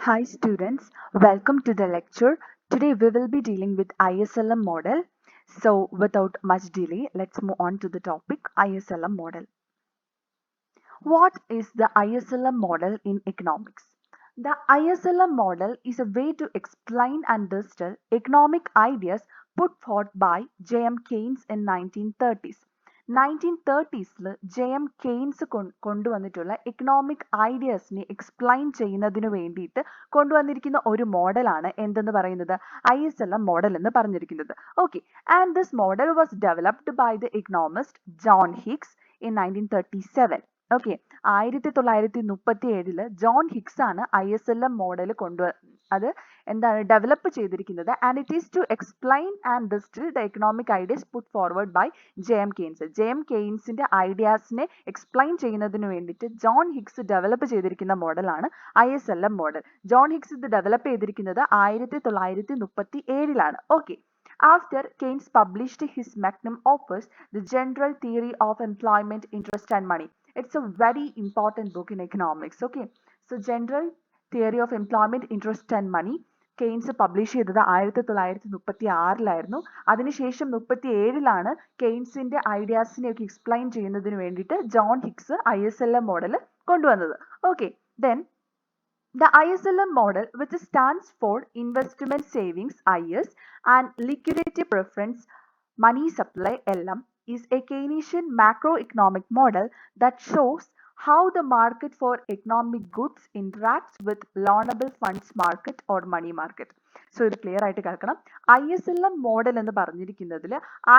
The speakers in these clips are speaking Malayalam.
Hi students, welcome to the lecture. Today we will be dealing with ISLM model. So without much delay, let's move on to the topic ISLM model. What is the ISLM model in economics? The ISLM model is a way to explain and distill economic ideas put forth by J.M. Keynes in 1930s. 1930s J M Keynes കൊണ്ടുവന്നിട്ടുള്ള എക്കണോമിക് ഐഡിയാസിനെ എക്സ്പ്ലെയിൻ ചെയ്യുന്നതിന് വേണ്ടിയിട്ട് കൊണ്ടുവന്നിരിക്കുന്ന ഒരു മോഡലാണ് എന്തെന്ന് പറയുന്നത് ISLM മോഡൽ എന്ന് പറഞ്ഞിരിക്കുന്നത്. Okay, and this model was developed by the economist John Higgs in 1937. Okay, 1937 John Higgs ആണ് ISLM മോഡൽ അത് എന്താണ് ഡെവലപ്പ് ചെയ്തിരിക്കുന്നത്. And it is to explain and distil the economic ideas put forward by J M Keynes. J M കെയ്ൻസിന്റെ ഐഡിയാസിനെ എക്സ്പ്ലെയിൻ ചെയ്യുന്നതിന് വേണ്ടിയിട്ട് ജോൺ ഹിഗ്സ് ഡെവലപ്പ് ചെയ്തിരിക്കുന്ന മോഡലാണ് ISLM മോഡൽ. ജോൺ ഹിഗ്സ് ഇത് ഡെവലപ്പ് ചെയ്തിരിക്കുന്നത് 1937 okay. After Keynes published his magnum opus, The General Theory of Employment, Interest and Money. It's a very important book in economics. Okay, so General Theory of Employment, Interest and Money Keynes publish ചെയ്തത് 1936 അതിനുശേഷം 1937 കെയ്ൻസിന്റെ ഐഡിയാസിനെയൊക്കെ എക്സ്പ്ലെയിൻ ചെയ്യുന്നതിന് വേണ്ടിയിട്ട് ജോൺ ഹിഗ്സ് ISLM മോഡൽ കൊണ്ടുവന്നത്. Okay, then the ISLM model, which stands for Investment Savings (IS) and Liquidity Preference Money Supply (LM), is a Keynesian macroeconomic model that shows how the market for economic goods interacts with loanable funds market or money market. So ഇത് ക്ലിയർ ആയിട്ട് കേൾക്കണം. ISLM മോഡൽ എന്ന് പറഞ്ഞിരിക്കുന്നതിൽ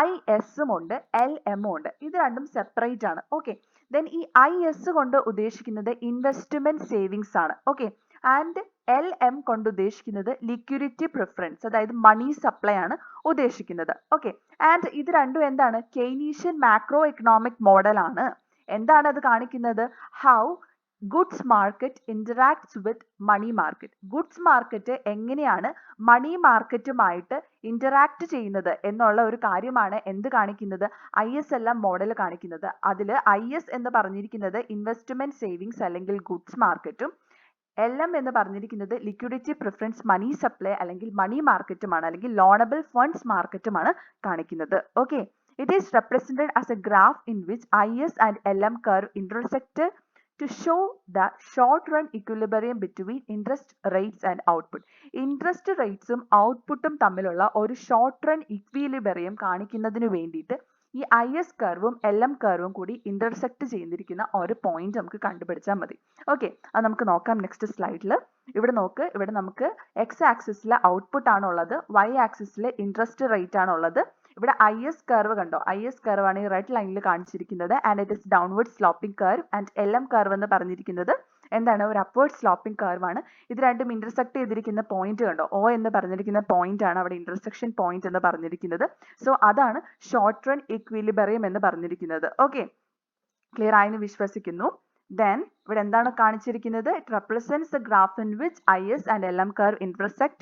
IS ഉണ്ട് LM ഉണ്ട്. ഇത് രണ്ടും സെപ്പറേറ്റ് ആണ്. ഓക്കെ, ദെൻ ഈ IS കൊണ്ട് ഉദ്ദേശിക്കുന്നത് ഇൻവെസ്റ്റ്മെന്റ് സേവിങ്സ് ആണ്. ഓക്കെ, ആൻഡ് LM കൊണ്ട് ഉദ്ദേശിക്കുന്നത് ലിക്വിഡിറ്റി പ്രിഫറൻസ്, അതായത് മണി സപ്ലൈ ആണ് ഉദ്ദേശിക്കുന്നത്. ഓക്കെ, ആൻഡ് ഇത് രണ്ടും എന്താണ് കെയ്നീഷ്യൻ മാക്രോ എക്കണോമിക് മോഡൽ ആണ്. എന്താണ് അത് കാണിക്കുന്നത്? How goods market interacts with money market. Goods market എങ്ങനെയാണ് മണി മാർക്കറ്റുമായിട്ട് ഇന്ററാക്ട് ചെയ്യുന്നത് എന്നുള്ള ഒരു കാര്യമാണ് എന്ത് കാണിക്കുന്നത്? ISLM മോഡൽ കാണിക്കുന്നത്. അതിൽ IS എന്ന് പറഞ്ഞിരിക്കുന്നത് ഇൻവെസ്റ്റ്മെന്റ് സേവിങ്സ് അല്ലെങ്കിൽ ഗുഡ്സ് മാർക്കറ്റും, LM എന്ന് പറഞ്ഞിരിക്കുന്നത് ലിക്വിഡിറ്റി പ്രിഫറൻസ് മണി സപ്ലൈ അല്ലെങ്കിൽ മണി മാർക്കറ്റുമാണ്, അല്ലെങ്കിൽ ലോണബിൾ ഫണ്ട്സ് മാർക്കറ്റുമാണ് കാണിക്കുന്നത്. Okay, it is represented as A graph in which IS and LM curve intersect to show the short run equilibrium between interest rates and output. Interest ratesഉം ഔട്ട്പുട്ടും തമ്മിലുള്ള ഒരു ഷോർട്ട് റൺ ഇക്വിലിബറിയം കാണിക്കുന്നതിന് വേണ്ടിയിട്ട് ഈ IS കർവും LM കർവും കൂടി ഇന്റർസെക്ട് ചെയ്തിരിക്കുന്ന ഒരു പോയിന്റ് നമുക്ക് കണ്ടുപിടിച്ചാൽ മതി. ഓക്കെ, അത് നമുക്ക് നോക്കാം നെക്സ്റ്റ് സ്ലൈഡിൽ. ഇവിടെ നോക്ക്, ഇവിടെ നമുക്ക് X ആക്സിസിൽ ഔട്ട്പുട്ട് ആണുള്ളത്, Y ആക്സിസിൽ ഇൻട്രസ്റ്റ് റേറ്റ് ആണുള്ളത്. ഇവിടെ IS കർവ് കണ്ടോ, IS കർവ് ആണ് ഈ റെഡ് ലൈനിൽ കാണിച്ചിരിക്കുന്നത്, and it is downward sloping curve. And LM curve എന്ന് പറഞ്ഞിരിക്കുന്നത് എന്താണ്? ഒരു അപ്വേർഡ് സ്ലോപ്പിംഗ് കർവ് ആണ്. ഇത് രണ്ടും ഇന്റർസെക്ട് ചെയ്തിരിക്കുന്ന പോയിന്റ് കണ്ടോ, O എന്ന് പറഞ്ഞിരിക്കുന്ന പോയിന്റ് ആണ് അവിടെ ഇന്റർസെക്ഷൻ പോയിന്റ് എന്ന് പറഞ്ഞിരിക്കുന്നത്. സോ അതാണ് ഷോർട്ട് റൺ ഇക്വിലിബറിയം എന്ന് പറഞ്ഞിരിക്കുന്നത്. ഓക്കെ, ക്ലിയർ ആയെന്ന് വിശ്വസിക്കുന്നു. Then ഇവിടെ എന്താണ് കാണിച്ചിരിക്കുന്നത്? It represents the graph in which IS and LM curve intersect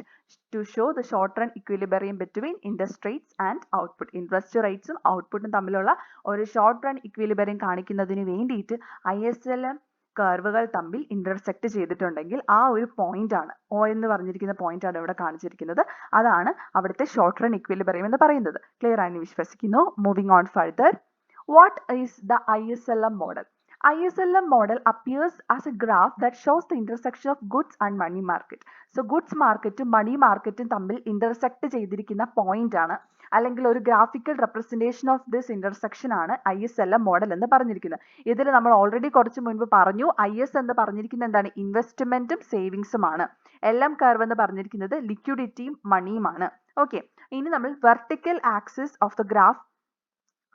to show the short run equilibrium between interest rates and output. Interest ratesഉം ഔട്ട്പുട്ടും തമ്മിലുള്ള ഒരു ഷോർട്ട് റൺ ഇക്വിലിബറിയം കാണിക്കുന്നതിന് വേണ്ടിയിട്ട് ISLM കർവുകൾ തമ്മിൽ ഇന്റർസെക്ട് ചെയ്തിട്ടുണ്ടെങ്കിൽ ആ ഒരു പോയിന്റ് ആണ്, O എന്ന് പറഞ്ഞിരിക്കുന്ന പോയിന്റ് ആണ് ഇവിടെ കാണിച്ചിരിക്കുന്നത്. അതാണ് അവിടുത്തെ ഷോർട്ട് റൺ ഇക്വിലിബറിയം എന്ന് പറയുന്നത്. ക്ലിയർ ആയെന്ന് വിശ്വസിക്കുന്നു. Moving on further. What is the ISLM model? ISLM model appears as a graph that shows the intersection of goods and money market. So goods markeറ്റും money markeറ്റും തമ്മിൽ intersect ചെയ്തിരിക്കുന്ന point ആണ്, അല്ലെങ്കിൽ ഒരു graphical representation of this intersection ആണ് ISLM model എന്ന് പറഞ്ഞിരിക്കുന്നത്. ഇതിൽ നമ്മൾ ഓൾറെഡി കുറച്ച് മുൻപ് പറഞ്ഞു, IS എന്ന് പറഞ്ഞിരിക്കുന്നത് എന്താണ്? ഇൻവെസ്റ്റ്മെന്റും സേവിങ്സും ആണ്. LM കർവ് എന്ന് പറഞ്ഞിരിക്കുന്നത് ലിക്വിഡിറ്റിയും മണിയുമാണ്. ഓക്കെ, ഇനി നമ്മൾ vertical axis of the graph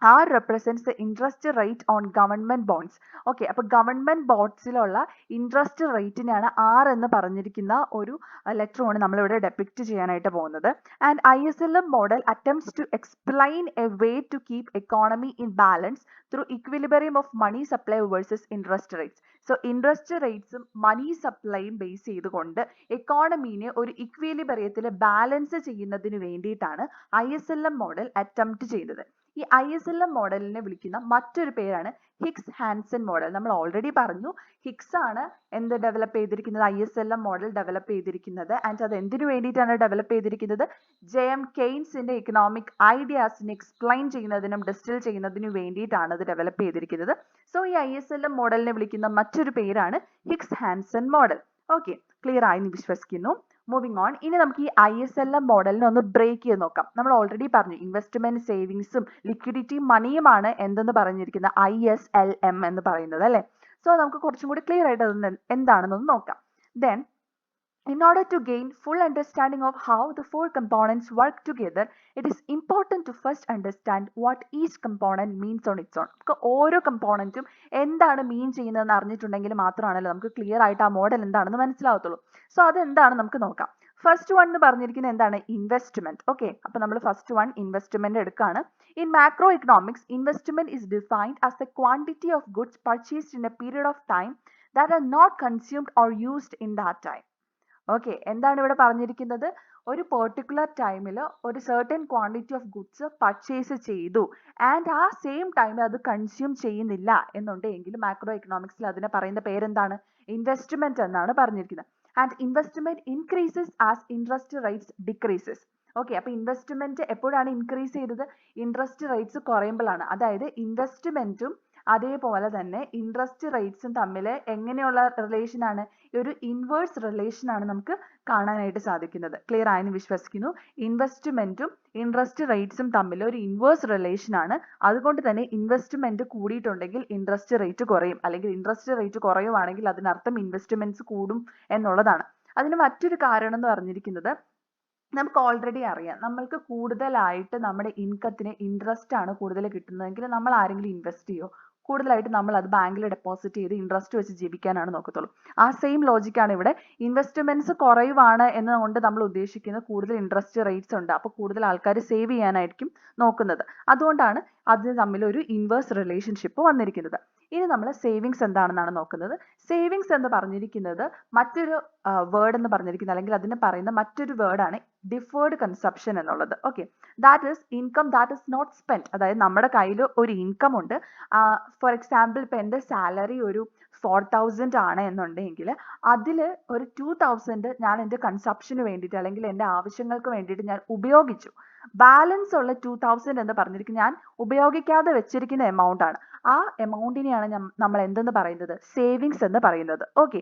R represents the interest rate on government bonds. Okay, അപ്പൊ ഗവൺമെന്റ് ബോണ്ട്സിലുള്ള ഇൻട്രസ്റ്റ് റേറ്റിനെയാണ് R എന്ന് പറഞ്ഞിരിക്കുന്ന ഒരു ലെറ്ററാണ് നമ്മളിവിടെ ഡെപിക്റ്റ് ചെയ്യാനായിട്ട് പോകുന്നത്. And ISLM model attempts to explain a way to keep economy in balance through equilibrium of money supply versus interest rates. So interest റേറ്റ്സും മണി സപ്ലൈയും ബേസ് ചെയ്തുകൊണ്ട് എക്കോണമീനെ ഒരു ഇക്വിലിബറിയത്തിൽ ബാലൻസ് ചെയ്യുന്നതിന് വേണ്ടിയിട്ടാണ് ISLM മോഡൽ അറ്റംപ്റ്റ് ചെയ്യുന്നത്. ഈ ISLM മോഡലിനെ വിളിക്കുന്ന മറ്റൊരു പേരാണ് ഹിഗ്സ് ഹാൻസൺ മോഡൽ. നമ്മൾ ഓൾറെഡി പറഞ്ഞു ഹിഗ്സ് ആണ് എന്ത് ഡെവലപ്പ് ചെയ്തിരിക്കുന്നത്, ISLM മോഡൽ ഡെവലപ്പ് ചെയ്തിരിക്കുന്നത്. ആൻഡ് അത് എന്തിനു വേണ്ടിയിട്ടാണ് ഡെവലപ്പ് ചെയ്തിരിക്കുന്നത്? JM കെയ്ൻസിന്റെ ഇക്കണോമിക് ഐഡിയാസിനെ എക്സ്പ്ലെയിൻ ചെയ്യുന്നതിനും ഡിസ്റ്റിൽ ചെയ്യുന്നതിനും വേണ്ടിയിട്ടാണ് അത് ഡെവലപ്പ് ചെയ്തിരിക്കുന്നത്. സോ ഈ ISLM മോഡലിനെ വിളിക്കുന്ന മറ്റൊരു പേരാണ് Hicks Hansen model. Okay, clear ആയി എന്ന് വിശ്വസിക്കുന്നു. Moving on. ഇനി നമുക്ക് ഈ ISLM മോഡലിനെ ഒന്ന് ബ്രേക്ക് ചെയ്ത് നോക്കാം. നമ്മൾ ഓൾറെഡി പറഞ്ഞു ഇൻവെസ്റ്റ്മെന്റ് സേവിങ്സും ലിക്വിഡിറ്റി മണിയുമാണ് എന്തെന്ന് പറഞ്ഞിരിക്കുന്നത് ISLM എന്ന് പറയുന്നത് അല്ലേ. സോ നമുക്ക് കുറച്ചും കൂടി ക്ലിയർ ആയിട്ട് അത് എന്താണെന്നൊന്ന് നോക്കാം. Then in order to gain full understanding of how the four components work together, it is important to first understand what each component means on its own. നമുക്ക് ഓരോ കമ്പോണന്റും എന്താണ് മീൻ ചെയ്യുന്നതെന്ന് അറിഞ്ഞിട്ടുണ്ടെങ്കിൽ മാത്രമാണല്ലോ നമുക്ക് ക്ലിയർ ആയിട്ട് ആ മോഡൽ എന്താണെന്ന് മനസ്സിലാവത്തുള്ളൂ. സോ അതെന്താണ് നമുക്ക് നോക്കാം. ഫസ്റ്റ് വൺ എന്ന് പറഞ്ഞിരിക്കുന്നത് എന്താണ്? ഇൻവെസ്റ്റ്മെന്റ്. ഓക്കെ, അപ്പൊ നമ്മൾ ഫസ്റ്റ് വൺ ഇൻവെസ്റ്റ്മെന്റ് എടുക്കുകയാണ്. In macroeconomics, investment is defined as the quantity of goods purchased in a period of time that are not consumed or used in that time. Okay, എന്താണ് ഇവിടെ പറഞ്ഞിരിക്കുന്നത്? ഒരു പെർട്ടിക്കുലർ ടൈമിൽ ഒരു certain quantity of goods purchase ചെയ്തു ആൻഡ് ആ സെയിം ടൈമിൽ അത് കൺസ്യൂം ചെയ്യുന്നില്ല എന്നുണ്ടെങ്കിൽ മാക്രോ എക്കണോമിക്സിൽ അതിനെ പറയുന്ന പേരെന്താണ്? ഇൻവെസ്റ്റ്മെന്റ് എന്നാണ് പറഞ്ഞിരിക്കുന്നത്. And investment increases as interest rates decreases. Okay, അപ്പൊ ഇൻവെസ്റ്റ്മെന്റ് എപ്പോഴാണ് ഇൻക്രീസ് ചെയ്തത്? ഇൻട്രസ്റ്റ് റേറ്റ്സ് കുറയുമ്പോഴാണ്. അതായത് ഇൻവെസ്റ്റ്മെന്റും അതേപോലെ തന്നെ ഇൻട്രസ്റ്റ് റേറ്റ്സും തമ്മിൽ എങ്ങനെയുള്ള റിലേഷൻ ആണ്? ഒരു ഇൻവേഴ്സ് റിലേഷൻ ആണ് നമുക്ക് കാണാനായിട്ട് സാധിക്കുന്നത്. ക്ലിയർ ആയെന്ന് വിശ്വസിക്കുന്നു. ഇൻവെസ്റ്റ്മെന്റും ഇൻട്രസ്റ്റ് റേറ്റ്സും തമ്മിൽ ഒരു ഇൻവേഴ്സ് റിലേഷൻ ആണ്. അതുകൊണ്ട് തന്നെ ഇൻവെസ്റ്റ്മെന്റ് കൂടിയിട്ടുണ്ടെങ്കിൽ ഇൻട്രസ്റ്റ് റേറ്റ് കുറയും, അല്ലെങ്കിൽ ഇൻട്രസ്റ്റ് റേറ്റ് കുറയുവാണെങ്കിൽ അതിനർത്ഥം ഇൻവെസ്റ്റ്മെന്റ്സ് കൂടും എന്നുള്ളതാണ്. അതിന് മറ്റൊരു കാരണം എന്ന് പറഞ്ഞിരിക്കുന്നത് നമുക്ക് ഓൾറെഡി അറിയാം, നമ്മൾക്ക് കൂടുതലായിട്ട് നമ്മുടെ ഇൻകത്തിന് ഇൻട്രസ്റ്റ് ആണ് കൂടുതൽ കിട്ടുന്നതെങ്കിൽ നമ്മൾ ആരെങ്കിലും ഇൻവെസ്റ്റ് ചെയ്യോ? കൂടുതലായിട്ട് നമ്മൾ അത് ബാങ്കിൽ ഡെപ്പോസിറ്റ് ചെയ്ത് ഇൻട്രസ്റ്റ് വെച്ച് ജീവിക്കാനാണ് നോക്കത്തുള്ളൂ. ആ സെയിം ലോജിക്കാണ് ഇവിടെ. ഇൻവെസ്റ്റ്മെന്റ്സ് കുറയുവാണ് എന്നുകൊണ്ട് നമ്മൾ ഉദ്ദേശിക്കുന്നത് കൂടുതൽ ഇൻട്രസ്റ്റ് റേറ്റ്സ് ഉണ്ട്, അപ്പോൾ കൂടുതൽ ആൾക്കാർ സേവ് ചെയ്യാനായിരിക്കും നോക്കുന്നത്. അതുകൊണ്ടാണ് അതിന് തമ്മിൽ ഒരു ഇൻവേഴ്സ് റിലേഷൻഷിപ്പ് വന്നിരിക്കുന്നത്. ഇനി നമ്മൾ സേവിങ്സ് എന്താണെന്നാണ് നോക്കുന്നത്. സേവിങ്സ് എന്ന് പറഞ്ഞിരിക്കുന്നത് മറ്റൊരു വേർഡ് എന്ന് പറഞ്ഞിരിക്കുന്നത്, അല്ലെങ്കിൽ അതിന് പറയുന്ന മറ്റൊരു വേർഡാണ് ഡിഫേർഡ് കൺസപ്ഷൻ എന്നുള്ളത്. Okay, that is income that is not spend. അതായത് നമ്മുടെ കയ്യിൽ ഒരു ഇൻകം ഉണ്ട്. ഫോർ എക്സാമ്പിൾ ഇപ്പം എൻ്റെ സാലറി ഒരു 4000 ആണ് എന്നുണ്ടെങ്കിൽ അതിൽ ഒരു 2000 ഞാൻ എൻ്റെ കൺസപ്ഷന് വേണ്ടിയിട്ട് അല്ലെങ്കിൽ എൻ്റെ ആവശ്യങ്ങൾക്ക് വേണ്ടിയിട്ട് ഞാൻ ഉപയോഗിച്ചു. ബാലൻസ് ഉള്ള 2000 എന്ന് പറഞ്ഞിരിക്കുന്നത് ഞാൻ ഉപയോഗിക്കാതെ വെച്ചിരിക്കുന്ന എമൗണ്ട് ആണ്. ആ എമൗണ്ടിനെയാണ് നമ്മൾ എന്തെന്ന് പറയുന്നത്? സേവിങ്സ് എന്ന് പറയുന്നത്. Okay,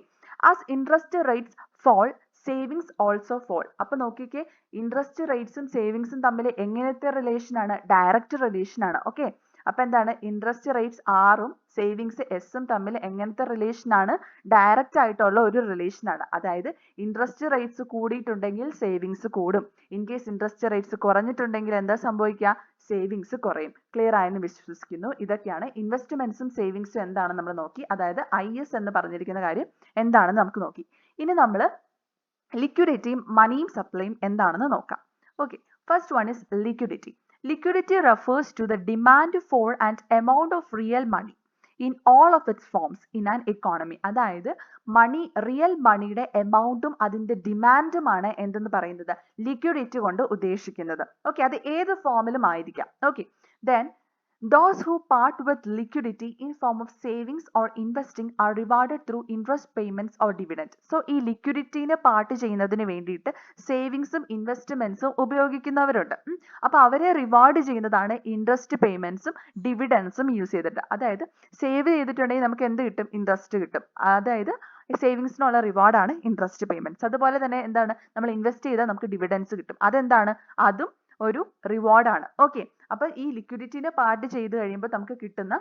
as interest rates fall savings also fall. അപ്പൊ നോക്കിക്കേ, ഇൻട്രസ്റ്റ് റേറ്റ്സും സേവിങ്സും തമ്മിൽ എങ്ങനത്തെ റിലേഷൻ ആണ്? ഡയറക്റ്റ് റിലേഷൻ ആണ്. ഓക്കെ, അപ്പൊ എന്താണ്? ഇൻട്രസ്റ്റ് റേറ്റ്സ് ആറും സേവിങ്സ് എസും തമ്മിൽ എങ്ങനത്തെ റിലേഷൻ ആണ്? ഡയറക്റ്റ് ആയിട്ടുള്ള ഒരു റിലേഷൻ ആണ്. അതായത് ഇൻട്രസ്റ്റ് റേറ്റ്സ് കൂടിയിട്ടുണ്ടെങ്കിൽ സേവിങ്സ് കൂടും. ഇൻ കേസ് ഇൻട്രസ്റ്റ് റേറ്റ്സ് കുറഞ്ഞിട്ടുണ്ടെങ്കിൽ എന്താ സംഭവിക്കുക? സേവിങ്സ് കുറയും. ക്ലിയർ ആയെന്ന് വിശ്വസിക്കുന്നു. ഇതൊക്കെയാണ് ഇൻവെസ്റ്റ്മെന്റ്സും സേവിങ്സും എന്താണെന്ന് നമ്മൾ നോക്കി. അതായത് IS എന്ന് പറഞ്ഞിരിക്കുന്ന കാര്യം എന്താണെന്ന് നമുക്ക് നോക്കി. ഇനി നമ്മൾ ലിക്വിഡിറ്റിയും മണിയും സപ്ലൈയും എന്താണെന്ന് നോക്കാം. Okay, first one is liquidity. Liquidity refers to the demand for and amount of real money in all of its forms in an economy. അതായത് മണി, റിയൽ മണിയുടെ എമൗണ്ടും അതിന്റെ ഡിമാൻഡുമാണ് എന്തെന്ന് പറയുന്നത്? ലിക്വിഡിറ്റി കൊണ്ട് ഉദ്ദേശിക്കുന്നത്. ഓക്കെ, അത് ഏത് ഫോമിലും ആയിരിക്കാം. Okay, then those who part with liquidity in form of savings or investing are rewarded through interest payments or dividend. So ഈ ലിക്വിഡിറ്റിനെ പാർട്ട് ചെയ്യുന്നതിന് വേണ്ടിയിട്ട് സേവിങ്സും ഇൻവെസ്റ്റ്മെന്റ്സും ഉപയോഗിക്കുന്നവരുണ്ട്. അപ്പൊ അവരെ റിവാർഡ് ചെയ്യുന്നതാണ് ഇൻട്രസ്റ്റ് പേയ്മെന്റ്സും ഡിവിഡൻസും യൂസ് ചെയ്തിട്ട്. അതായത് സേവ് ചെയ്തിട്ടുണ്ടെങ്കിൽ നമുക്ക് എന്ത് കിട്ടും? ഇൻട്രസ്റ്റ് കിട്ടും. അതായത് സേവിങ്സിനുള്ള റിവാർഡാണ് ഇൻട്രസ്റ്റ് പേയ്മെന്റ്സ്. അതുപോലെ തന്നെ എന്താണ്? നമ്മൾ ഇൻവെസ്റ്റ് ചെയ്താൽ നമുക്ക് ഡിവിഡൻസ് കിട്ടും. അതെന്താണ്? അതും ഒരു റിവാർഡാണ്. ഓക്കെ, അപ്പൊ ഈ ലിക്വിഡിറ്റിനെ പാർട്ട് ചെയ്ത് കഴിയുമ്പോൾ നമുക്ക് കിട്ടുന്ന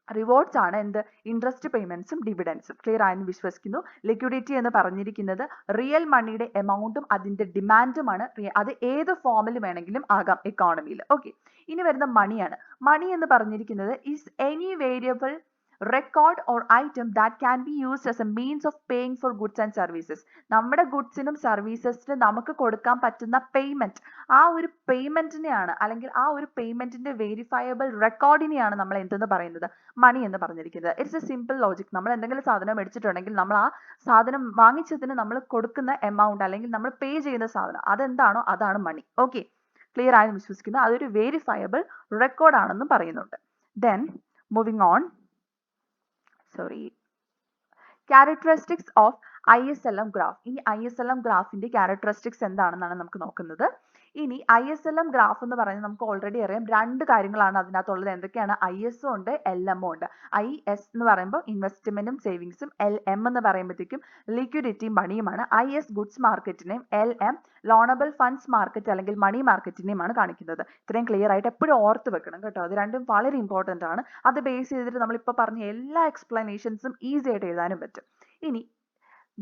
റിവാർഡ്സ് ആണ് എന്ത്? ഇൻട്രസ്റ്റ് പേയ്മെന്റ്സും ഡിവിഡൻസും. ക്ലിയർ ആയെന്ന് വിശ്വസിക്കുന്നു. ലിക്വിഡിറ്റി എന്ന് പറഞ്ഞിരിക്കുന്നത് റിയൽ മണിയുടെ എമൗണ്ടും അതിന്റെ ഡിമാൻഡുമാണ്. അത് ഏത് ഫോമിൽ വേണമെങ്കിലും ആകാം എക്കോണമിയിൽ. ഓക്കെ, ഇനി വരുന്ന മണിയാണ്. മണി എന്ന് പറഞ്ഞിരിക്കുന്നത് is any variable record or item that can be used as a means of paying for goods and services. നമ്മുടെ ഗുഡ്സിനും സർവീസസിനും നമുക്ക് കൊടുക്കാൻ പറ്റുന്ന പേയ്മെന്റ്, ആ ഒരു പേയ്മെന്റിനെയാണ്, അല്ലെങ്കിൽ ആ ഒരു പേയ്മെന്റിന്റെ വെരിഫയബിൾ റെക്കോർഡിനെയാണ് നമ്മൾ എന്തെന്ന് പറയുന്നത്? മണി എന്ന് പറഞ്ഞിരിക്കുന്നത്. It's A simple logic. നമ്മൾ എന്തെങ്കിലും സാധനം മേടിച്ചിട്ടുണ്ടെങ്കിൽ നമ്മൾ ആ സാധനം വാങ്ങിച്ചതിന് നമ്മൾ കൊടുക്കുന്ന എമൗണ്ട് അല്ലെങ്കിൽ നമ്മൾ പേ ചെയ്യുന്ന സാധനം അതെന്താണോ അതാണ് മണി. ഓക്കെ, ക്ലിയർ ആയെന്ന് വിശ്വസിക്കുന്നു. അതൊരു വെരിഫയബിൾ റെക്കോർഡ് ആണെന്നും പറയുന്നുണ്ട്. Then moving on, characteristics of ISLM graph. ഇനി ISLM ഗ്രാഫിന്റെ ക്യാരക്ടറിസ്റ്റിക്സ് എന്താണെന്നാണ് നമുക്ക് നോക്കുന്നത്. ഇനി ISLM ഗ്രാഫ് എന്ന് പറയുന്നത് നമുക്ക് ഓൾറെഡി അറിയാം, രണ്ട് കാര്യങ്ങളാണ് അതിനകത്തുള്ളത്. എന്തൊക്കെയാണ്? IS ഉണ്ട്, LM ഉണ്ട്. IS എന്ന് പറയുമ്പോൾ ഇൻവെസ്റ്റ്മെന്റും സേവിങ്സും, LM എന്ന് പറയുമ്പോഴത്തേക്കും ലിക്വിഡിറ്റി മണിയുമാണ്. IS ഗുഡ്സ് മാർക്കറ്റിനെയും LM ലോണബിൾ ഫണ്ട്സ് മാർക്കറ്റ് അല്ലെങ്കിൽ മണി മാർക്കറ്റിനെയുമാണ് കാണിക്കുന്നത്. ഇത്രയും ക്ലിയർ ആയിട്ട് എപ്പോഴും ഓർത്ത് വെക്കണം കേട്ടോ. അത് രണ്ടും വളരെ ഇമ്പോർട്ടന്റ് ആണ്. അത് ബേസ് ചെയ്തിട്ട് നമ്മളിപ്പോൾ പറഞ്ഞ എല്ലാ എക്സ്പ്ലനേഷൻസും ഈസി ആയിട്ട് എഴുതാനും പറ്റും. ഇനി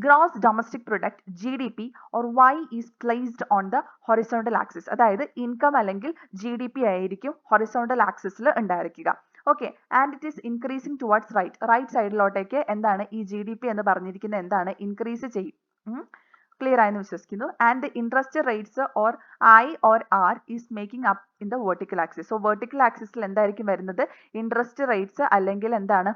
gross domestic product GDP or Y is placed on the horizontal axis. അതായത് ഇൻകം അല്ലെങ്കിൽ GDP ആയിരിക്കും ഹൊറിസോണ്ടൽ ആക്സിസിൽ ഉണ്ടായിരിക്കുക. Okay, and it is increasing towards right സൈഡിലോട്ടേക്ക് എന്താണ് ഈ GDP എന്ന് പറഞ്ഞിരിക്കുന്നത് എന്താണ് ഇൻക്രീസ് ചെയ്യും. ക്ലിയർ ആയെന്ന് വിശ്വസിക്കുന്നു. And the interest rates or I or R is making up in the vertical axis. So vertical ആക്സിസിൽ എന്തായിരിക്കും വരുന്നത്? ഇൻട്രസ്റ്റ് റേറ്റ്സ് അല്ലെങ്കിൽ എന്താണ്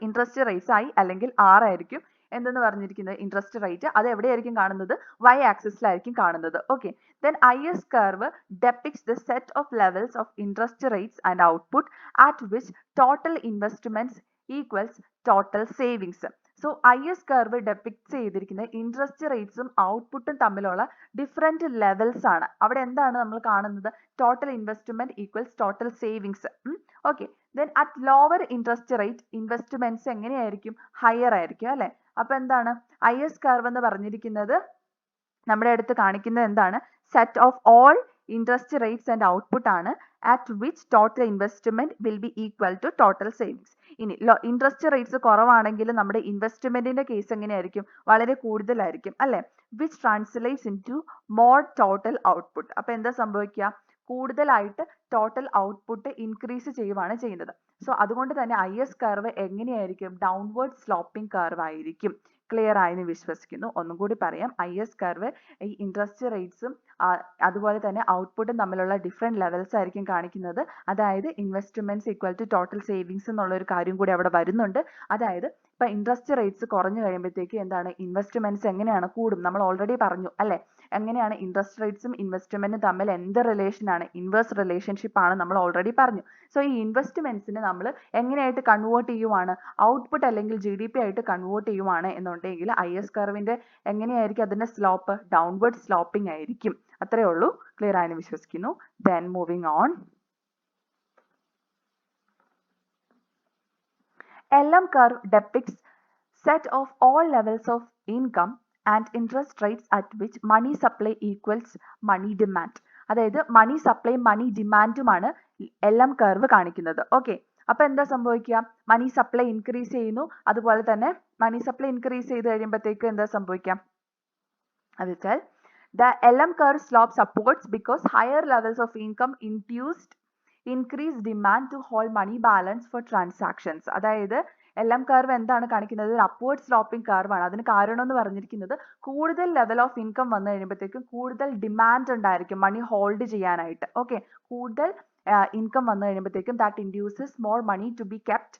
ഇൻട്രസ്റ്റ് റേറ്റ്സ് I അല്ലെങ്കിൽ R ആയിരിക്കും എന്തെന്ന് പറഞ്ഞിരിക്കുന്നത് ഇൻട്രസ്റ്റ് റേറ്റ്. അത് എവിടെയായിരിക്കും കാണുന്നത്? Y ആക്സിസിലായിരിക്കും കാണുന്നത്. Okay, then IS curve depicts the set of levels of interest rates and output at which total investments equals total savings. So IS curve depicts ചെയ്തിരിക്കുന്നത് ഇൻട്രസ്റ്റ് റേറ്റ്സും ഔട്ട്പുട്ടും തമ്മിലുള്ള ഡിഫറെന്റ് ലെവൽസ് ആണ്. അവിടെ എന്താണ് നമ്മൾ കാണുന്നത്? Total investment equals total savings. Okay, then at lower interest rate investments എങ്ങനെയായിരിക്കും? ഹയർ ആയിരിക്കും അല്ലെ? അപ്പൊ എന്താണ് IS curve എന്ന് പറഞ്ഞിരിക്കുന്നത്? നമ്മുടെ അടുത്ത് കാണിക്കുന്നത് എന്താണ്? Set of all interest rates and output ആണ് at which total investment will be equal to total savings. ഇനി ഇൻട്രസ്റ്റ് റേറ്റ്സ് കുറവാണെങ്കിൽ നമ്മുടെ ഇൻവെസ്റ്റ്മെന്റിന്റെ കേസ് എങ്ങനെയായിരിക്കും? വളരെ കൂടുതലായിരിക്കും അല്ലെ? Which translates into more total output. അപ്പൊ എന്താ സംഭവിക്കുക? കൂടുതലായിട്ട് ടോട്ടൽ ഔട്ട്പുട്ട് ഇൻക്രീസ് ചെയ്യുവാണ് ചെയ്യുന്നത്. സോ അതുകൊണ്ട് തന്നെ IS കർവ് എങ്ങനെയായിരിക്കും? ഡൗൺവേർഡ് സ്ലോപ്പിംഗ് കർവ് ആയിരിക്കും. ക്ലിയർ ആയെന്ന് വിശ്വസിക്കുന്നു. ഒന്നും കൂടി പറയാം, IS കർവ് ഈ ഇൻട്രസ്റ്റ് റേറ്റ്സും അതുപോലെ തന്നെ ഔട്ട്പുട്ടും തമ്മിലുള്ള ഡിഫറെന്റ് ലെവൽസ് ആയിരിക്കും കാണിക്കുന്നത്. അതായത് investments equal to total savings എന്നുള്ള ഒരു കാര്യം കൂടി അവിടെ വരുന്നുണ്ട്. അതായത് ഇപ്പൊ ഇൻട്രസ്റ്റ് റേറ്റ്സ് കുറഞ്ഞു കഴിയുമ്പോഴത്തേക്ക് എന്താണ് ഇൻവെസ്റ്റ്മെന്റ്സ് എങ്ങനെയാണ് കൂടും? നമ്മൾ ഓൾറെഡി പറഞ്ഞു അല്ലെ? എങ്ങനെയാണ് ഇൻട്രസ്റ്റ് റേറ്റ്സും ഇൻവെസ്റ്റ്മെന്റും തമ്മിൽ എന്ത് റിലേഷൻ ആണ്? ഇൻവേഴ്സ് റിലേഷൻഷിപ്പ് ആണ് നമ്മൾ ഓൾറെഡി പറഞ്ഞു. സോ ഈ ഇൻവെസ്റ്റ്മെന്റ്സിനെ നമ്മൾ എങ്ങനെയായിട്ട് കൺവേർട്ട് ചെയ്യുവാണ്? ഔട്ട്പുട്ട് അല്ലെങ്കിൽ GDP ആയിട്ട് കൺവേർട്ട് ചെയ്യുവാണ് എന്നുണ്ടെങ്കിൽ IS കർവിന്റെ എങ്ങനെയായിരിക്കും അതിന്റെ സ്ലോപ്പ്? ഡൗൺവേർഡ് സ്ലോപ്പിംഗ് ആയിരിക്കും. അത്രേ ഉള്ളൂ. ക്ലിയർ ആയെന്ന് വിശ്വസിക്കുന്നു. Then moving on, LM curve depicts set of all levels of income and interest rates at which money supply equals money demand. അതായത് മണി സപ്ലൈ മണി ഡിമാൻഡുമാണ് LM കർവ് കാണിക്കുന്നത്. ഓക്കെ, അപ്പൊ എന്താ സംഭവിക്കുക? മണി സപ്ലൈ ഇൻക്രീസ് ചെയ്യുന്നു. അതുപോലെ തന്നെ മണി സപ്ലൈ ഇൻക്രീസ് ചെയ്ത് കഴിയുമ്പോഴത്തേക്ക് എന്താ സംഭവിക്കാം? അത് വെച്ചാൽ the LM curve slopes upwards because higher levels of income induced increased demand to hold money balance for transactions. അതായത് LM കർവ് എന്താണ് കാണിക്കുന്നത്? ഒരു അപ്വേർഡ് സ്ലോപ്പിംഗ് കർവ് ആണ്. അതിന് കാരണം എന്ന് പറഞ്ഞിരിക്കുന്നത് കൂടുതൽ ലെവൽ ഓഫ് ഇൻകം വന്നു കഴിയുമ്പോഴത്തേക്കും കൂടുതൽ ഡിമാൻഡ് ഉണ്ടായിരിക്കും മണി ഹോൾഡ് ചെയ്യാനായിട്ട്. ഓക്കെ, കൂടുതൽ ഇൻകം വന്നു കഴിയുമ്പോഴത്തേക്കും that induces more money to be kept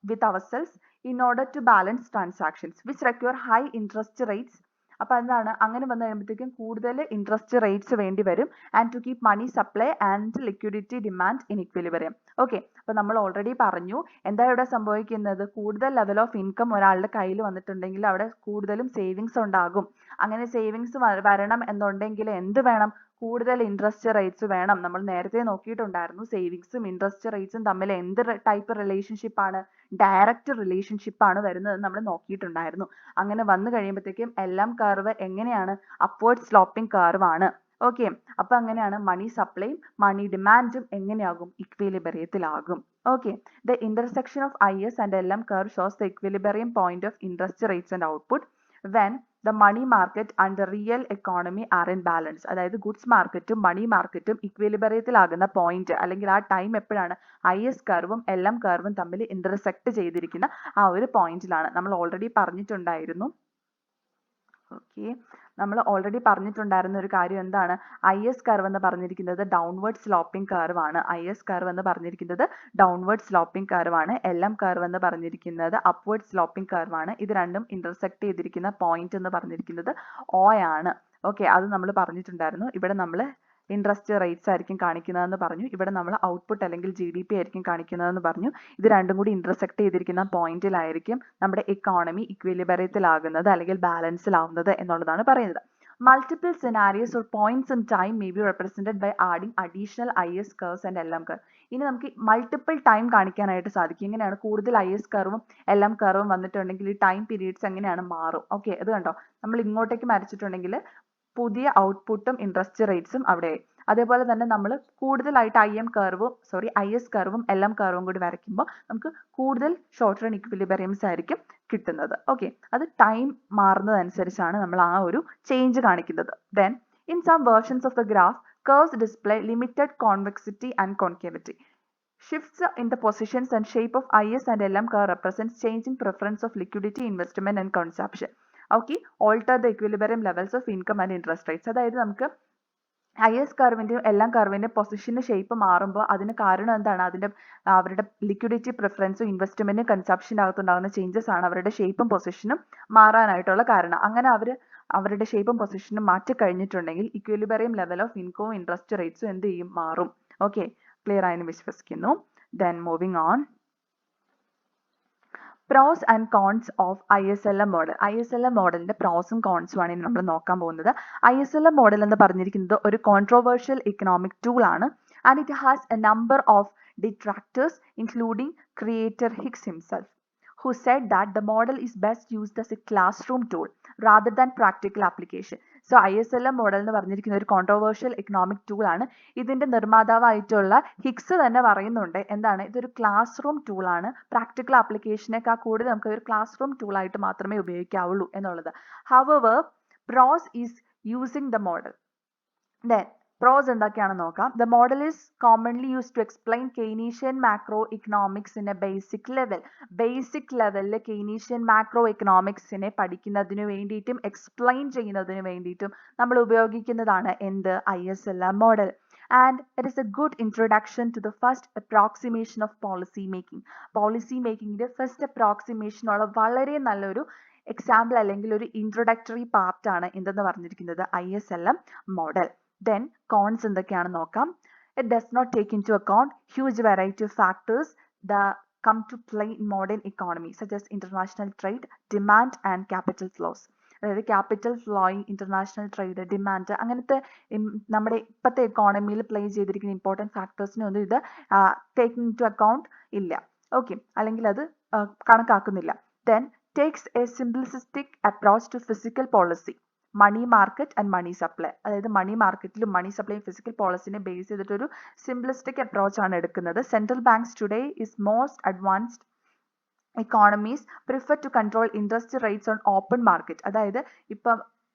with ourselves in order to balance transactions which require high interest rates. അപ്പൊ എന്താണ് അങ്ങനെ വന്നു കഴിയുമ്പോഴത്തേക്കും കൂടുതൽ ഇൻട്രസ്റ്റ് റേറ്റ്സ് വേണ്ടി വരും and to keep money supply and liquidity demand in equilibrium. Okay, അപ്പൊ നമ്മൾ ഓൾറെഡി പറഞ്ഞു എന്താ ഇവിടെ സംഭവിക്കുന്നത്? കൂടുതൽ ലെവൽ ഓഫ് ഇൻകം ഒരാളുടെ കയ്യിൽ വന്നിട്ടുണ്ടെങ്കിൽ അവിടെ കൂടുതലും സേവിങ്സ് ഉണ്ടാകും. അങ്ങനെ സേവിങ്സ് വരണം എന്നുണ്ടെങ്കിൽ എന്ത് വേണം? കൂടുതൽ ഇൻട്രസ്റ്റ് റേറ്റ്സ് വേണം. നമ്മൾ നേരത്തെ നോക്കിയിട്ടുണ്ടായിരുന്നു സേവിങ്സും ഇൻട്രസ്റ്റ് റേറ്റ്സും തമ്മിൽ എന്ത് ടൈപ്പ് റിലേഷൻഷിപ്പ് ആണ്? ഡയറക്റ്റ് റിലേഷൻഷിപ്പ് ആണ് വരുന്നത് നമ്മൾ നോക്കിയിട്ടുണ്ടായിരുന്നു. അങ്ങനെ വന്നു കഴിയുമ്പോഴത്തേക്കും LM കർവ് എങ്ങനെയാണ്? അപ്വേർഡ് സ്ലോപ്പിംഗ് കർവ് ആണ്. ഓക്കെ, അപ്പൊ അങ്ങനെയാണ് മണി സപ്ലൈയും മണി ഡിമാൻഡും എങ്ങനെയാകും? ഇക്വിലിബ്രിയത്തിലാകും. Okay, the intersection of IS and LM curve shows the equilibrium point of interest rates and output when the money market and the real economy are in balance. അതായത് ഗുഡ്സ് മാർക്കറ്റും മണി മാർക്കറ്റും ഇക്വിലിബ്രിയത്തിലാകുന്ന പോയിന്റ് അല്ലെങ്കിൽ ആ ടൈം എപ്പോഴാണ്? IS കർവും LM കർവും തമ്മിൽ ഇന്റർസെക്ട് ചെയ്തിരിക്കുന്ന ആ ഒരു പോയിന്റിലാണ്. നമ്മൾ ഓൾറെഡി പറഞ്ഞിട്ടുണ്ടായിരുന്നു. ഓക്കെ, നമ്മൾ ഓൾറെഡി പറഞ്ഞിട്ടുണ്ടായിരുന്ന ഒരു കാര്യം എന്താണ്? IS കർവ് എന്ന് പറഞ്ഞിരിക്കുന്നത് ഡൗൺവേർഡ് സ്ലോപ്പിംഗ് കർവ് ആണ്. IS കർവ് എന്ന് പറഞ്ഞിരിക്കുന്നത് ഡൗൺവേർഡ് സ്ലോപ്പിംഗ് കർവ് ആണ്. LM കർവ് എന്ന് പറഞ്ഞിരിക്കുന്നത് അപ്വേർഡ് സ്ലോപ്പിംഗ് കർവ് ആണ്. ഇത് രണ്ടും ഇന്റർസെക്ട് ചെയ്തിരിക്കുന്ന പോയിന്റ് എന്ന് പറഞ്ഞിരിക്കുന്നത് O ആണ്. ഓക്കെ, അത് നമ്മൾ പറഞ്ഞിട്ടുണ്ടായിരുന്നു. ഇവിടെ നമ്മൾ ഇൻട്രസ്റ്റ് റേറ്റ്സ് ആയിരിക്കും കാണിക്കുന്നതെന്ന് പറഞ്ഞു. ഇവിടെ നമ്മൾ ഔട്ട്പുട്ട് അല്ലെങ്കിൽ GDP ആയിരിക്കും കാണിക്കുന്നതെന്ന് പറഞ്ഞു. ഇത് രണ്ടും കൂടി ഇന്റർസെക്ട് ചെയ്തിരിക്കുന്ന പോയിന്റിലായിരിക്കും നമ്മുടെ ഇക്കോണമി ഇക്വിലിബ്രിയത്തിലാകുന്നത് അല്ലെങ്കിൽ ബാലൻസിലാവുന്നത് എന്നുള്ളതാണ് പറയുന്നത്. Multiple scenarios or points in time may be represented by adding additional IS curves and LM curve. ഇനി നമുക്ക് മൾട്ടിപ്പിൾ ടൈം കാണിക്കാനായിട്ട് സാധിക്കും. ഇങ്ങനെയാണ് കൂടുതൽ IS കർവും LM കർവും വന്നിട്ടുണ്ടെങ്കിൽ ഈ ടൈം പീരീഡ്സ് എങ്ങനെയാണ് മാറും. ഓക്കെ, ഇത് കണ്ടോ, നമ്മൾ ഇങ്ങോട്ടേക്ക് വരച്ചിട്ടുണ്ടെങ്കിൽ പുതിയ ഔട്ട്പുട്ടും ഇൻട്രസ്റ്റ് റേറ്റ്സും അവിടെ. അതേപോലെ തന്നെ നമ്മൾ കൂടുതലായിട്ട് IS കർവും LM കർവും കൂടി വരയ്ക്കുമ്പോൾ നമുക്ക് കൂടുതൽ ഷോർട്ട് റൺ ഇക്വിലിബ്രിയംസ് ആയിരിക്കും കിട്ടുന്നത്. ഓക്കെ, അത് ടൈം മാറുന്നതനുസരിച്ചാണ് നമ്മൾ ആ ഒരു ചേഞ്ച് കാണിക്കുന്നത്. Then in some versions of the graph, curves display limited convexity and concavity. Shifts in the positions and shape of IS and LM curve represents changing preference of liquidity, investment and consumption. Okay, alter the equilibrium levels of income and interest rates. അതായത് നമുക്ക് IS കർവിന്റെയും LM കർവിന്റെയും പൊസിഷന്റെ ഷേപ്പ് മാറുമ്പോൾ അതിന് കാരണം എന്താണ്? അവരുടെ ലിക്വിഡിറ്റി പ്രിഫറൻസും ഇൻവെസ്റ്റ്മെന്റും കൺസപ്ഷനകത്തുണ്ടാകുന്ന ചേഞ്ചസ് ആണ് അവരുടെ ഷേപ്പും പൊസിഷനും മാറാനായിട്ടുള്ള കാരണം. അങ്ങനെ അവരുടെ ഷേപ്പും പൊസിഷനും മാറ്റി കഴിഞ്ഞിട്ടുണ്ടെങ്കിൽ ഇക്വിലിബ്രിയം ലെവൽ ഓഫ് ഇൻകവും ഇൻട്രസ്റ്റ് റേറ്റ്സും എന്ത് ചെയ്യും? മാറും. ഓക്കെ, ക്ലിയർ ആയെന്ന് വിശ്വസിക്കുന്നു. Then moving on. Pros and cons of ISLM model. ISLM മോഡലിന്റെ പ്രോസും കോൺസും ആണ് ഇനി നമ്മൾ നോക്കാൻ പോകുന്നത്. ISLM മോഡൽ എന്ന് പറഞ്ഞിരിക്കുന്നത് ഒരു കോൺട്രോവേഴ്ഷ്യൽ ഇക്കണോമിക് ടൂൾ ആണ്. And it has A number of detractors including creator Hicks himself, who said that the model is best used as a classroom tool rather than practical application. So ISLM model എന്ന് പറഞ്ഞിരിക്കുന്ന ഒരു കോൺട്രോവേഴ്ഷ്യൽ ഇക്കണോമിക് ടൂൾ ആണ്. ഇതിന്റെ നിർമ്മാതാവായിട്ടുള്ള ഹിക്സ് തന്നെ പറയുന്നുണ്ട് എന്താണ്, ഇതൊരു ക്ലാസ് റൂം ടൂൾ ആണ്, പ്രാക്ടിക്കൽ ആപ്ലിക്കേഷനേക്കാൾ കൂടുതൽ നമുക്ക് ഒരു ക്ലാസ് റൂം ടൂൾ ആയിട്ട് മാത്രമേ ഉപയോഗിക്കാവുള്ളൂ എന്നുള്ളത്. However, pros is using the model. Then pros എന്തൊക്കെയാണെന്ന് നോക്കാം. The model is commonly used to explain Keynesian macroeconomics in a basic level. Basic ലെവലിൽ Keynesian macroeconomicsനെ പഠിക്കുന്നതിന് വേണ്ടിയിട്ടും എക്സ്പ്ലെയിൻ ചെയ്യുന്നതിന് വേണ്ടിയിട്ടും നമ്മൾ ഉപയോഗിക്കുന്നതാണ് എന്ത്? ISLM model. And it is a good introduction to the first approximation of policy making. Policy മേക്കിങ്ങിന്റെ ഫസ്റ്റ് അപ്രോക്സിമേഷൻ ഉള്ള വളരെ നല്ലൊരു എക്സാമ്പിൾ അല്ലെങ്കിൽ ഒരു ഇൻട്രൊഡക്ടറി പാർട്ടാണ് എന്തെന്ന് പറഞ്ഞിരിക്കുന്നത്? ISLM model. Then cons എന്തൊക്കെയാണെന്ന് നോക്കാം. It does not take into account huge variety of factors that come to play in modern economy such as international trade, demand and capital flows. അതായത് capital flowing, international trade, demand, അങ്ങനത്തെ നമ്മുടെ ഇപ്പോഴത്തെ എക്കോണമിയിൽ പ്ലേ ചെയ്തിരിക്കുന്ന ഇമ്പോർട്ടൻറ്റ് ഫാക്ടേഴ്സിനെ ഒന്നും ഇത് ടേക്കിംഗ് ഇൻ ടു അക്കൗണ്ട് ഇല്ല. ഓക്കെ, അല്ലെങ്കിൽ അത് കണക്കാക്കുന്നില്ല. Then takes a simplistic approach to fiscal policy, money market and money supply. അതായത് മണി മാർക്കറ്റിലും മണി സപ്ലൈയും ഫിസിക്കൽ പോളിസിനെ ബേസ് ചെയ്തിട്ട് ഒരു സിംപ്ലിസ്റ്റിക് അപ്രോച്ച് ആണ് എടുക്കുന്നത്. Central banks today is most advanced economies prefer to control interest rates on open market. അതായത് ഇപ്പം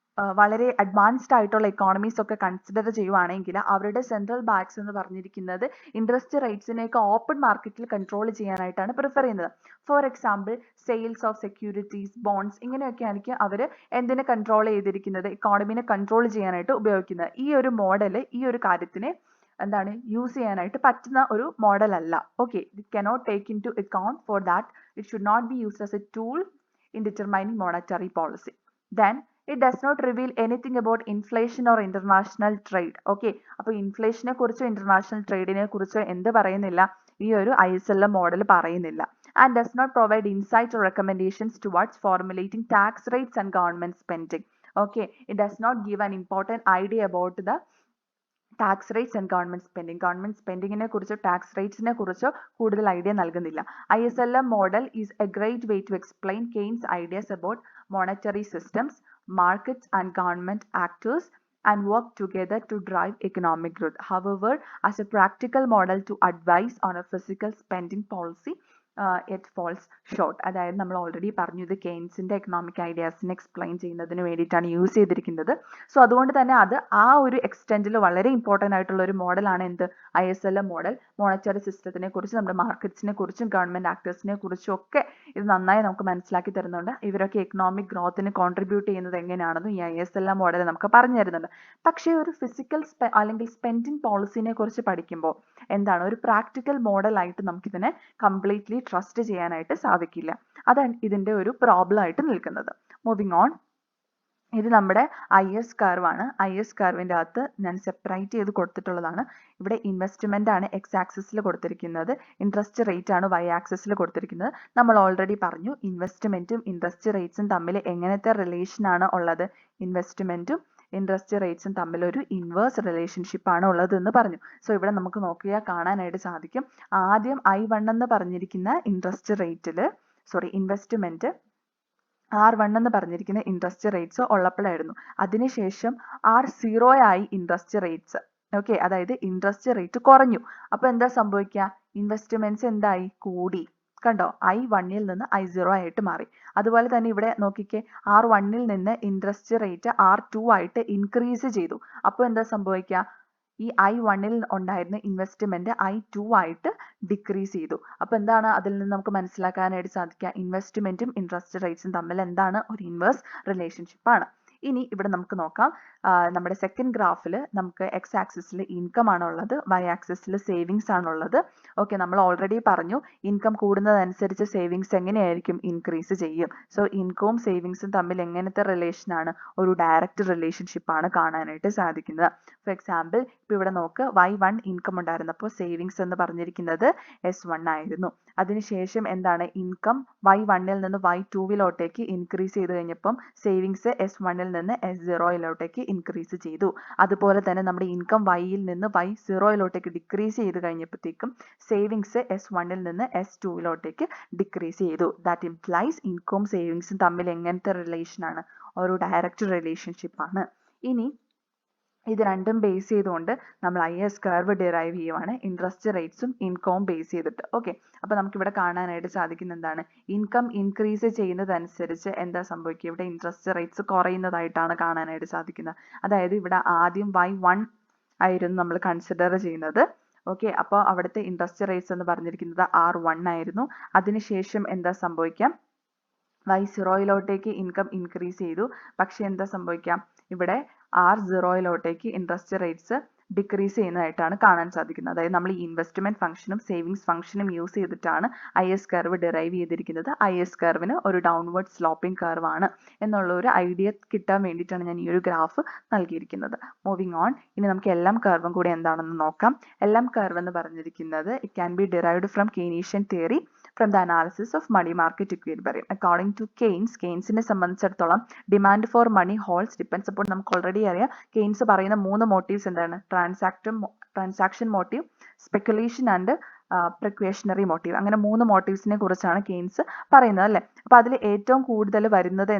വളരെ അഡ്വാൻസ്ഡ് ആയിട്ടുള്ള എക്കോണമീസ് ഒക്കെ കൺസിഡർ ചെയ്യുവാണെങ്കിൽ അവരുടെ സെൻട്രൽ ബാങ്ക്സ് എന്ന് പറഞ്ഞിരിക്കുന്നത് ഇൻട്രസ്റ്റ് റേറ്റ്സിനെയൊക്കെ ഓപ്പൺ മാർക്കറ്റിൽ കൺട്രോൾ ചെയ്യാനായിട്ടാണ് പ്രിഫർ ചെയ്യുന്നത്. For example sales of securities, bonds, ഇങ്ങനെയൊക്കെ ആയിരിക്കും അവർ എന്തിനെ കൺട്രോൾ ചെയ്തിരിക്കുന്നത്? ഇക്കോണമിനെ കൺട്രോൾ ചെയ്യാനായിട്ട് ഉപയോഗിക്കുന്നത്. ഈ ഒരു മോഡൽ ഈ ഒരു കാര്യത്തിനെ എന്താണ് യൂസ് ചെയ്യാനായിട്ട് പറ്റുന്ന ഒരു മോഡൽ അല്ല. Okay, it cannot take into account for that. It should not be used as a tool in determining monetary policy. Then it does not reveal anything about inflation or international trade. Okay, അപ്പോൾ ഇൻഫ്ലേഷനെ കുറിച്ചോ ഇന്റർനാഷണൽ ട്രേഡിനെ കുറിച്ചോ എന്ത് പറയുന്നില്ല? ഈ ഒരു ISLM മോഡൽ പറയുന്നില്ല. And does not provide insight or recommendations towards formulating tax rates and government spending. Okay, it does not give an important idea about the tax rates and government spending. Government സ്പെൻഡിങ്ങിനെ കുറിച്ചോ ടാക്സ് റേറ്റ്സിനെ കുറിച്ചോ കൂടുതൽ ഐഡിയ നൽകുന്നില്ല. ISLM model is a great way to explain Keynes ideas about monetary systems, markets and government actors and work together to drive economic growth. However, as a practical model to advise on a fiscal spending policy, it falls short. അതായത് നമ്മൾ ഓൾറെഡി പറഞ്ഞു ഇത് കെയ്ൻസിന്റെ എക്കണോമിക് ഐഡിയാസിനെ എക്സ്പ്ലെയിൻ ചെയ്യുന്നതിന് വേണ്ടിയിട്ടാണ് യൂസ് ചെയ്തിരിക്കുന്നത്. സോ അതുകൊണ്ട് തന്നെ അത് ആ ഒരു എക്സ്റ്റെൻഡിൽ വളരെ ഇമ്പോർട്ടൻ്റ് ആയിട്ടുള്ള ഒരു മോഡലാണ് എന്ത്? ISLM model. മോണിറ്ററി സിസ്റ്റത്തിനെ കുറിച്ച്, നമ്മുടെ മാർക്കറ്റ്സിനെ കുറിച്ചും ഗവൺമെന്റ് ആക്ടേഴ്സിനെ കുറിച്ചും ഒക്കെ ഇത് നന്നായി നമുക്ക് മനസ്സിലാക്കി തരുന്നുണ്ട്. ഇവരൊക്കെ എക്കണോമിക് ഗ്രോത്തിന് കോൺട്രിബ്യൂട്ട് ചെയ്യുന്നത് എങ്ങനെയാണെന്നും ഈ ISLM മോഡൽ നമുക്ക് പറഞ്ഞു തരുന്നുണ്ട്. പക്ഷേ ഒരു ഫിസിക്കൽ അല്ലെങ്കിൽ സ്പെൻഡിങ് പോളിസിനെ കുറിച്ച് പഠിക്കുമ്പോൾ എന്താണ് ഒരു പ്രാക്ടിക്കൽ മോഡലായിട്ട് നമുക്കിതിനെ കംപ്ലീറ്റ്ലി ട്രസ്റ്റ് ചെയ്യാനായിട്ട് സാധിക്കില്ല. അതാണ് ഇതിന്റെ ഒരു പ്രോബ്ലം ആയിട്ട് നിൽക്കുന്നത്. Moving on. ഇത് നമ്മുടെ IS കർവാണ്. IS കർവിൻ്റെ അകത്ത് ഞാൻ സെപ്പറേറ്റ് ചെയ്ത് കൊടുത്തിട്ടുള്ളതാണ്. ഇവിടെ ഇൻവെസ്റ്റ്മെൻ്റ് ആണ് എക്സ് ആക്സിസിൽ കൊടുത്തിരിക്കുന്നത്, ഇൻട്രസ്റ്റ് റേറ്റ് ആണ് വൈ ആക്സിസിൽ കൊടുത്തിരിക്കുന്നത്. നമ്മൾ ഓൾറെഡി പറഞ്ഞു ഇൻവെസ്റ്റ്മെൻറ്റും ഇൻട്രസ്റ്റ് റേറ്റ്സും തമ്മിൽ എങ്ങനത്തെ റിലേഷൻ ആണ് ഉള്ളത്. ഇൻവെസ്റ്റ്മെൻറ്റും ഇൻട്രസ്റ്റ് റേറ്റ്സും തമ്മിൽ ഒരു ഇൻവേഴ്സ് റിലേഷൻഷിപ്പ് ആണ് ഉള്ളത് എന്ന് പറഞ്ഞു. സോ ഇവിടെ നമുക്ക് നോക്കിയാൽ കാണാനായിട്ട് സാധിക്കും. ആദ്യം I1 എന്ന് പറഞ്ഞിരിക്കുന്ന ഇൻട്രസ്റ്റ് റേറ്റിൽ ഇൻവെസ്റ്റ്മെൻറ്റ് R1 എന്ന് പറഞ്ഞിരിക്കുന്ന ഇൻട്രസ്റ്റ് റേറ്റ്സ് ഉള്ളപ്പോഴായിരുന്നു. അതിനുശേഷം R0 ആയി ഇൻട്രസ്റ്റ് റേറ്റ്സ്. ഓക്കെ, അതായത് ഇൻട്രസ്റ്റ് റേറ്റ് കുറഞ്ഞു. അപ്പോൾ എന്താ സംഭവിക്കുക? ഇൻവെസ്റ്റ്മെന്റ്സ് എന്തായി? കൂടി. കണ്ടോ, I1 നിന്ന് I0 ആയിട്ട് മാറി. അതുപോലെ തന്നെ ഇവിടെ നോക്കിക്കേ, R1 നിന്ന് ഇൻട്രസ്റ്റ് റേറ്റ് R2 ആയിട്ട് ഇൻക്രീസ് ചെയ്തു. അപ്പോൾ എന്താ സംഭവിക്കുക? ഈ I1 ഉണ്ടായിരുന്ന ഇൻവെസ്റ്റ്മെന്റ് I2 ആയിട്ട് ഡിക്രീസ് ചെയ്തു. അപ്പോൾ എന്താണ് അതിൽ നിന്ന് നമുക്ക് മനസ്സിലാക്കാനായിട്ട് സാധിക്കുക? ഇൻവെസ്റ്റ്മെന്റും ഇൻട്രസ്റ്റ് റേറ്റ്സും തമ്മിൽ എന്താണ്? ഒരു ഇൻവേഴ്സ് റിലേഷൻഷിപ്പ് ആണ്. ഇനി ഇവിടെ നമുക്ക് നോക്കാം, നമ്മുടെ സെക്കൻഡ് ഗ്രാഫിൽ നമുക്ക് എക്സ് ആക്സിസിൽ ഇൻകം ആണുള്ളത്, വൈ ആക്സിസിൽ സേവിങ്സ് ആണുള്ളത്. ഓക്കെ, നമ്മൾ ഓൾറെഡി പറഞ്ഞു ഇൻകം കൂടുന്നതനുസരിച്ച് സേവിങ്സ് എങ്ങനെയായിരിക്കും? ഇൻക്രീസ് ചെയ്യും. സോ ഇൻകവും സേവിങ്സും തമ്മിൽ എങ്ങനത്തെ റിലേഷനാണ്? ഒരു ഡയറക്റ്റ് റിലേഷൻഷിപ്പ് ആണ് കാണാനായിട്ട് സാധിക്കുന്നത്. ഫോർ എക്സാമ്പിൾ, ഇപ്പോൾ ഇവിടെ നോക്ക്, Y1 ഇൻകം ഉണ്ടായിരുന്നപ്പോൾ സേവിങ്സ് എന്ന് പറഞ്ഞിരിക്കുന്നത് S1 ആയിരുന്നു. അതിനുശേഷം എന്താണ്? ഇൻകം Y1 നിന്ന് Y2 ഇൻക്രീസ് ചെയ്ത് കഴിഞ്ഞപ്പം സേവിങ്സ് S1 നിന്ന് S0 ഇൻക്രീസ് ചെയ്തു. അതുപോലെ തന്നെ നമ്മുടെ ഇൻകം Yയിൽ നിന്ന് Y0 ഡിക്രീസ് ചെയ്ത് കഴിഞ്ഞപ്പോഴത്തേക്കും സേവിങ്സ് S1 നിന്ന് S2 ഡിക്രീസ് ചെയ്തു. ദാറ്റ് ഇംപ്ലൈസ് ഇൻകവും സേവിങ്സും തമ്മിൽ എങ്ങനത്തെ റിലേഷൻ ആണ്? ഒരു ഡയറക്റ്റ് റിലേഷൻഷിപ്പ് ആണ്. ഇനി ഇത് രണ്ടും ബേസ് ചെയ്തുകൊണ്ട് നമ്മൾ IS കർവ് ഡിറൈവ് ചെയ്യുവാണ്, ഇൻട്രസ്റ്റ് റേറ്റ്സും ഇൻകവും ബേസ് ചെയ്തിട്ട്. ഓക്കെ, അപ്പോൾ നമുക്കിവിടെ കാണാനായിട്ട് സാധിക്കുന്ന എന്താണ്? ഇൻകം ഇൻക്രീസ് ചെയ്യുന്നതനുസരിച്ച് എന്താ സംഭവിക്കുക? ഇവിടെ ഇൻട്രസ്റ്റ് റേറ്റ്സ് കുറയുന്നതായിട്ടാണ് കാണാനായിട്ട് സാധിക്കുന്നത്. അതായത് ഇവിടെ ആദ്യം Y1 ആയിരുന്നു നമ്മൾ കൺസിഡർ ചെയ്യുന്നത്. ഓക്കെ, അപ്പോൾ അവിടുത്തെ ഇൻട്രസ്റ്റ് റേറ്റ്സ് എന്ന് പറഞ്ഞിരിക്കുന്നത് R1 ആയിരുന്നു. അതിനുശേഷം എന്താ സംഭവിക്കാം? Y0 ഇൻകം ഇൻക്രീസ് ചെയ്തു. പക്ഷെ എന്താ സംഭവിക്കാം? ഇവിടെ R0 ഇൻട്രസ്റ്റ് റേറ്റ്സ് ഡിക്രീസ് ചെയ്യുന്നതായിട്ടാണ് കാണാൻ സാധിക്കുന്നത്. അതായത് നമ്മൾ ഈ ഇൻവെസ്റ്റ്മെന്റ് ഫംഗ്ഷനും സേവിങ്സ് ഫംഗ്ഷനും യൂസ് ചെയ്തിട്ടാണ് IS കർവ് ഡിറൈവ് ചെയ്തിരിക്കുന്നത്. IS കർവിന് ഒരു ഡൗൺവേർഡ് സ്ലോപ്പിംഗ് കർവ് ആണ് എന്നുള്ള ഒരു ഐഡിയ കിട്ടാൻ വേണ്ടിയിട്ടാണ് ഞാൻ ഈ ഒരു ഗ്രാഫ് നൽകിയിരിക്കുന്നത്. മൂവിങ് ഓൺ, ഇനി നമുക്ക് LM കർവും കൂടി എന്താണെന്ന് നോക്കാം. LM കർവ് എന്ന് പറഞ്ഞിരിക്കുന്നത് it can be derived from Keynesian theory from the analysis of money market equilibrium. According to കെയ്ൻസിനെ സംബന്ധിച്ചിടത്തോളം demand for money holds depends അപ്പോൾ നമുക്ക് ഓൾറെഡി അറിയാം കെയ്ൻസ് പറയുന്ന 3 മോട്ടീവ്സ് എന്താണ്? Transaction motive, speculation and precautionary motive. അങ്ങനെ 3 മോട്ടീവ്സിനെ കുറിച്ചാണ് കെയ്ൻസ് പറയുന്നത് അല്ലേ. അപ്പോൾ അതിൽ ഏറ്റവും കൂടുതൽ വരുന്നത്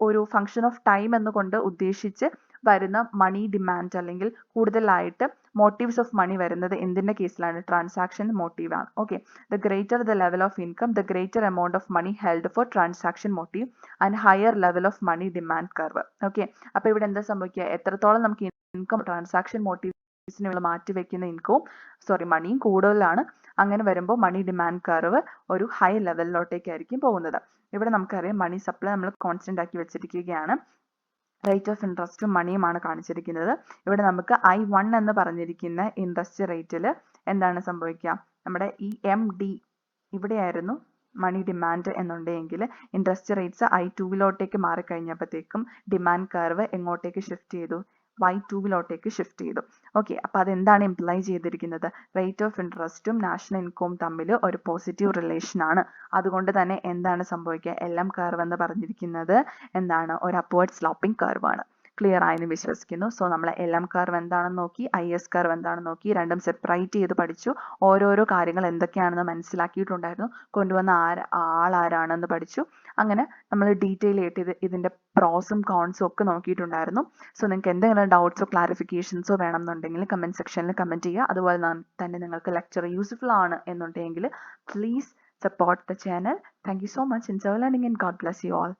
ഒരു ഫംഗ്ഷൻ ഓഫ് ടൈം എന്നുകൊണ്ട് ഉദ്ദേശിച്ച് വരുന്ന മണി ഡിമാൻഡ് അല്ലെങ്കിൽ കൂടുതലായിട്ട് മോട്ടീവ്സ് ഓഫ് മണി വരുന്നത് എന്തിന്റെ കേസിലാണ്? ട്രാൻസാക്ഷൻ മോട്ടീവ് ആണ്. Okay, the greater the level of income the greater amount of money held for transaction motive and higher level of money demand curve. Okay, അപ്പോൾ ഇവിടെ എന്താ സംഭവിക്കുക? എത്രത്തോളം നമുക്ക് ഇൻകം ട്രാൻസാക്ഷൻ മോട്ടീവ്സിനുള്ള മാറ്റി വെക്കുന്ന മണിയും കൂടുതലാണ്. അങ്ങനെ വരുമ്പോൾ മണി ഡിമാൻഡ് കർവ് ഒരു ഹൈ ലെവലിലോട്ടേക്കായിരിക്കും പോകുന്നത്. ഇവിടെ നമുക്കറിയാം മണി സപ്ലൈ നമ്മൾ കോൺസ്റ്റന്റ് ആക്കി വെച്ചിരിക്കുകയാണ്. റേറ്റ് ഓഫ് ഇൻട്രസ്റ്റും മണിയുമാണ് കാണിച്ചിരിക്കുന്നത്. ഇവിടെ നമുക്ക് I1 എന്ന് പറഞ്ഞിരിക്കുന്ന ഇൻട്രസ്റ്റ് റേറ്റിൽ എന്താണ് സംഭവിക്കുക? നമ്മുടെ ഈ MD ഇവിടെയായിരുന്നു മണി ഡിമാൻഡ് എന്നുണ്ടെങ്കിൽ ഇൻട്രസ്റ്റ് റേറ്റ്സ് I2 മാറിക്കഴിഞ്ഞപ്പോഴത്തേക്കും ഡിമാൻഡ് കർവ് എങ്ങോട്ടേക്ക് ഷിഫ്റ്റ് ചെയ്തു? Y2 ഷിഫ്റ്റ് ചെയ്തു. ഓക്കെ, അപ്പോൾ അതെന്താണ് ഇംപ്ലൈ ചെയ്തിരിക്കുന്നത്? റേറ്റ് ഓഫ് ഇൻട്രസ്റ്റും നാഷണൽ ഇൻകവും തമ്മിൽ ഒരു പോസിറ്റീവ് റിലേഷൻ ആണ്. അതുകൊണ്ട് തന്നെ എന്താണ് സംഭവിക്കുക? LM കർവ് എന്ന് പറഞ്ഞിരിക്കുന്നത് എന്താണ്? ഒരു അപ്വേർഡ് സ്ലോപ്പിംഗ് കർവ് ആണ്. ക്ലിയർ ആയെന്ന് വിശ്വസിക്കുന്നു. സോ നമ്മൾ LM കർവ് എന്താണെന്ന് നോക്കി, IS കർവ് എന്താണെന്ന് നോക്കി, രണ്ടും സെപ്പറേറ്റ് ചെയ്ത് പഠിച്ചു. ഓരോരോ കാര്യങ്ങൾ എന്തൊക്കെയാണെന്ന് മനസ്സിലാക്കിയിട്ടുണ്ടായിരുന്നു. കൊണ്ടുവന്ന ആളാരാണെന്ന് പഠിച്ചു. അങ്ങനെ നമ്മൾ ഡീറ്റെയിൽ ആയിട്ട് ഇതിന്റെ പ്രോസും കോൺസും ഒക്കെ നോക്കിയിട്ടുണ്ടായിരുന്നു. സോ നിങ്ങൾക്ക് എന്തെങ്കിലും ഡൗട്ട്സോ ക്ലാരിഫിക്കേഷൻസോ വേണമെന്നുണ്ടെങ്കിൽ കമന്റ് സെക്ഷനിൽ കമന്റ് ചെയ്യുക. അതുപോലെ തന്നെ നിങ്ങൾക്ക് ലെക്ചർ യൂസ്ഫുൾ ആണ് എന്നുണ്ടെങ്കിൽ please support the channel. Thank you so much. Enjoy learning and God bless you all.